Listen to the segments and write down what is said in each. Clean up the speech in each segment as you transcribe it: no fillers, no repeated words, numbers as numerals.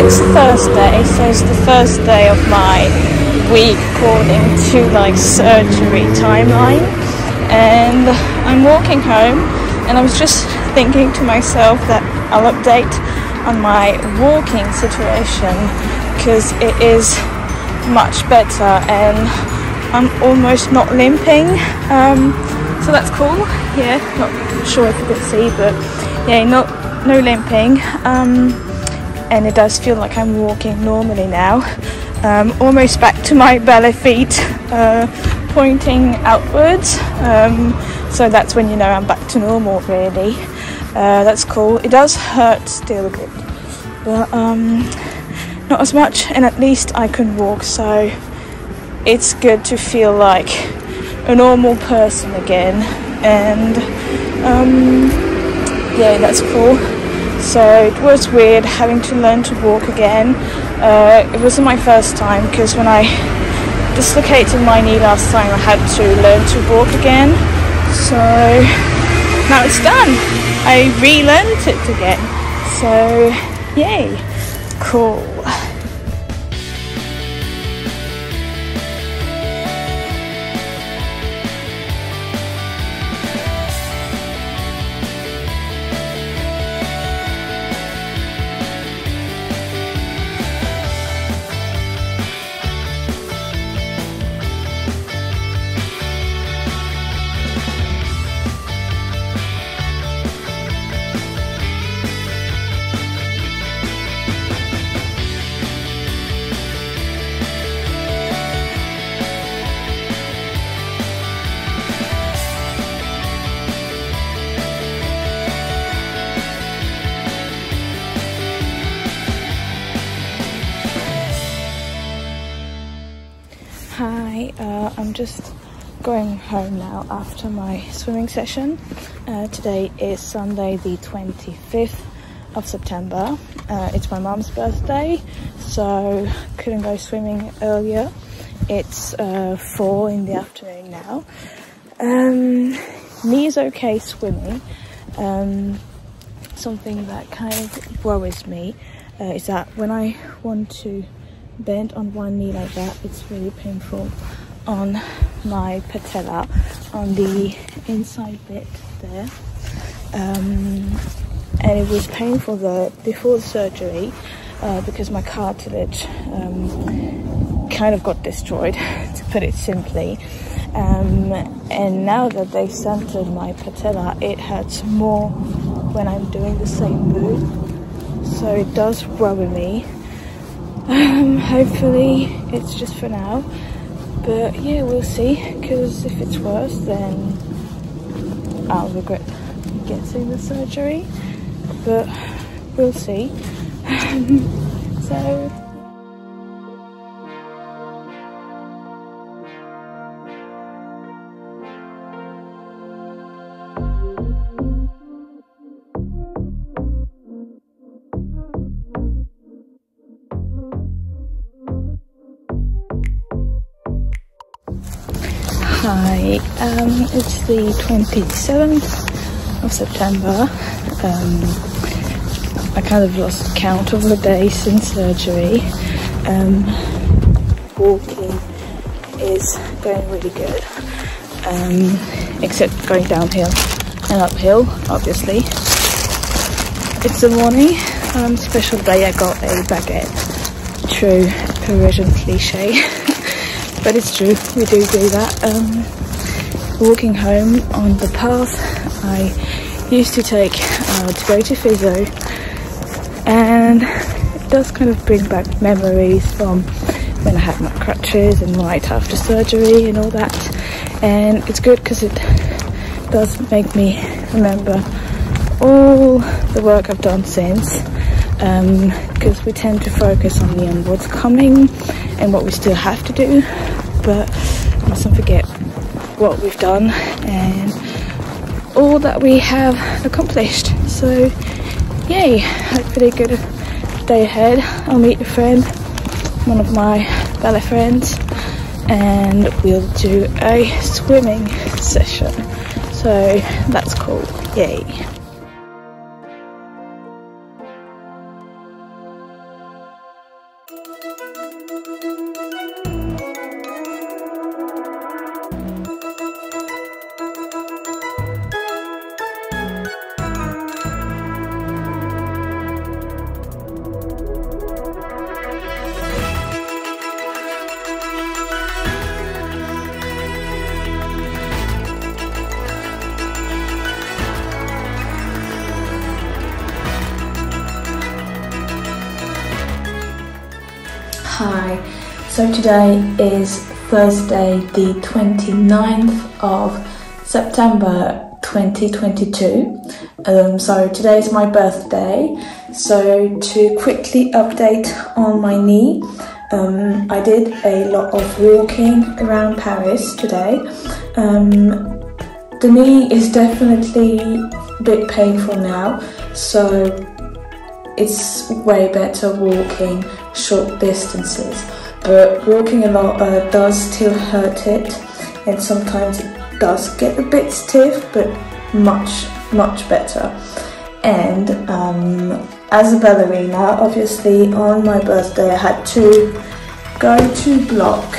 it's Thursday, so it's the first day of my week according to like surgery timeline, and I'm walking home, and I was just thinking to myself that I'll update on my walking situation because it is much better and I'm almost not limping, so that's cool. Yeah, not sure if you could see, but yeah, no limping, and it does feel like I'm walking normally now, almost back to my ballet feet pointing outwards, so that's when you know I'm back to normal really. That's cool. It does hurt still a bit, but not as much, and at least I can walk, so it's good to feel like a normal person again. And yeah, that's cool. So it was weird having to learn to walk again. It wasn't my first time, because when I dislocated my knee last time I had to learn to walk again, so now it's done. I relearned it again, so yay, cool. Hi, I'm just going home now after my swimming session. Today is Sunday the 25th of September. It's my mom's birthday, so couldn't go swimming earlier. It's 4 in the afternoon now. Me is okay swimming. Something that kind of worries me is that when I want to bend on one knee like that, it's really painful on my patella, on the inside bit there, and it was painful there before the surgery because my cartilage kind of got destroyed, to put it simply, and now that they centered my patella, it hurts more when I'm doing the same move, so it does worry me. Hopefully it's just for now, but yeah, we'll see, because if it's worse then I'll regret getting the surgery, but we'll see. So hi, it's the 27th of September. I kind of lost count of the days since surgery. Walking is going really good, except going downhill and uphill, obviously. It's the morning, special day. I got a baguette. True Parisian cliche. But it's true, we do that. Walking home on the path I used to take to go to physio, and it does kind of bring back memories from when I had my crutches and right after surgery and all that, and it's good because it does make me remember all the work I've done since, because we tend to focus on what's coming and what we still have to do, but we mustn't forget what we've done and all that we have accomplished. So yay, hopefully a good day ahead. I'll meet a friend, one of my ballet friends, and we'll do a swimming session, so that's cool. Yay. So today is Thursday the 29th of September 2022. So today's my birthday. So to quickly update on my knee, I did a lot of walking around Paris today. The knee is definitely a bit painful now, so it's way better walking short distances. But walking a lot does still hurt it, and sometimes it does get a bit stiff, but much better. And as a ballerina, obviously on my birthday I had to go to Bloch,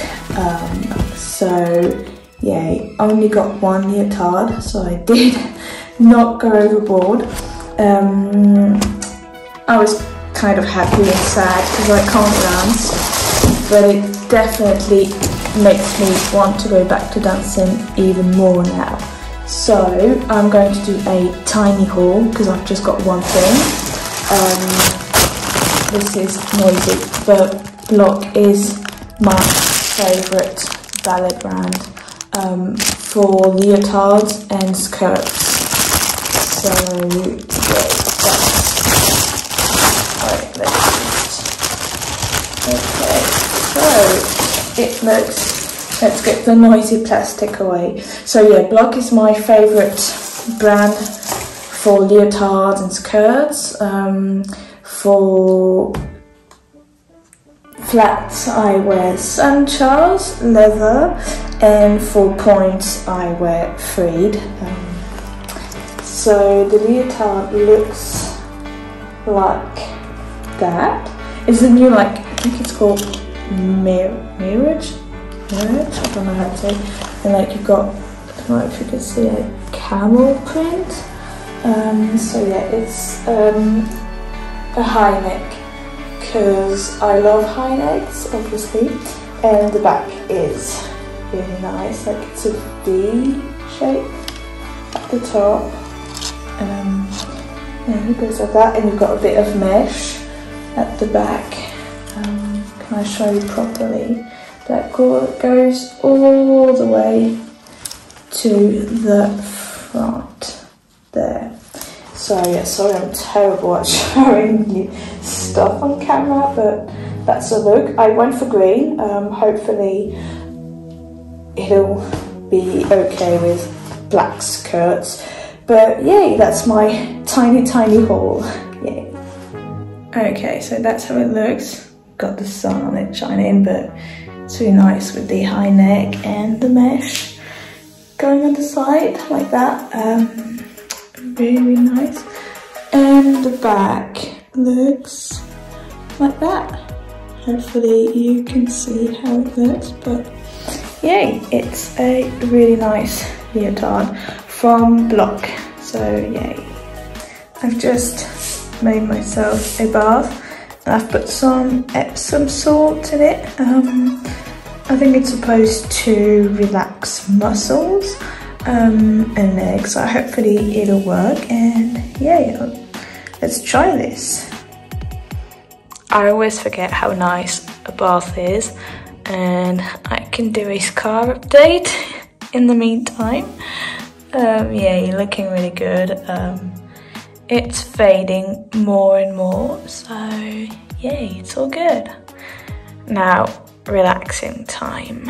so yeah, only got one leotard, so I did not go overboard. I was kind of happy and sad because I can't dance, but it definitely makes me want to go back to dancing even more now. So I'm going to do a tiny haul because I've just got one thing. This is noisy, but Bloch is my favourite ballet brand for leotards and skirts. So yeah, okay, so it looks, let's get the noisy plastic away. So yeah, Bloch is my favourite brand for leotards and skirts. For flats I wear St. Charles leather, and for points I wear Freed. So the leotard looks like that. It's a new, like, I think it's called mirage, I don't know how to say. And like you've got, I don't know if you can see a camel print. So yeah, it's a high neck because I love high necks, obviously. And the back is really nice, like it's a V shape at the top. And it goes like that, and you've got a bit of mesh at the back. Can I show you properly? That goes all the way to the front there. So yeah, sorry I'm terrible at showing you stuff on camera, but that's a look. I went for green. Hopefully it'll be okay with black skirts. But yay, that's my tiny haul. Yay. Okay, so that's how it looks. Got the sun on it shining, but it's really nice with the high neck and the mesh going on the side like that. Really nice. And the back looks like that. Hopefully you can see how it looks, but yay, it's a really nice leotard from Bloch. So yay. I've just made myself a bath. I've put some Epsom salt in it. I think it's supposed to relax muscles and legs, so hopefully it'll work. And yeah, let's try this. I always forget how nice a bath is, and I can do a scar update in the meantime. Yeah, you're looking really good. It's fading more and more, so yay, it's all good. Now, relaxing time.